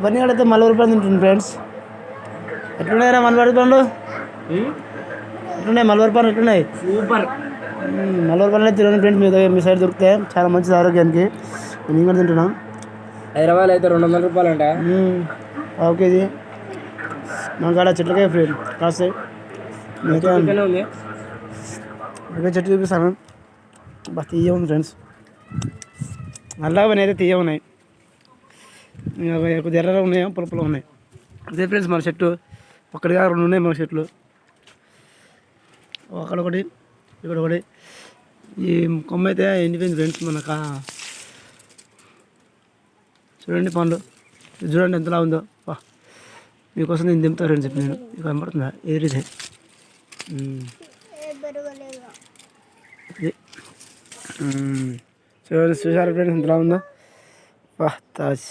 బన్నీ అయితే మలబార్ పండు తింటుంది ఫ్రెండ్స్. ఎట్లున్నాయిరా మలబార్ పండ్లు? ఎట్లున్నాయి మలబార్ పండ్లు? ఎట్లున్నాయి? సూపర్. మలబార్ పండ్లు తినండి ఫ్రెండ్స్. మీ సైడ్ దొరికితే చాలా మంచిది ఆరోగ్యానికి. నేను కూడా తింటున్నాను. హైదరాబాద్ అయితే 200 రూపాయలు అంట. పావు కేజీ. మన కాడ చెట్లకే ఫ్రెండ్ కాస్తాయి. చెట్టు చూపిస్తాను. బాగా తీయ ఉంది ఫ్రెండ్స్. నల్లగా అయితే తీయ ఉన్నాయి. కొద్దిగా ఎర్రగా ఉన్నాయో పులుపులు ఉన్నాయి. అదే ఫ్రెండ్స్ మన చెట్టు ఒక్కడిగా 2 ఉన్నాయి మన చెట్లు. అక్కడ ఒకటి ఇక్కడ ఒకటి. ఈ కొమ్మ అయితే ఎండిపోయింది ఫ్రెండ్స్. మనకు చూడండి పండ్లు చూడండి ఎంతలా ఉందో. మీకోసం నేను దింపుతా ఫ్రెండ్స్. చెప్పి నేను మీకు కనబడుతుందా? ఎదిరిదే చూడండి. చూసారా ఫ్రెండ్స్ ఎంతలా ఉందో. తాజ్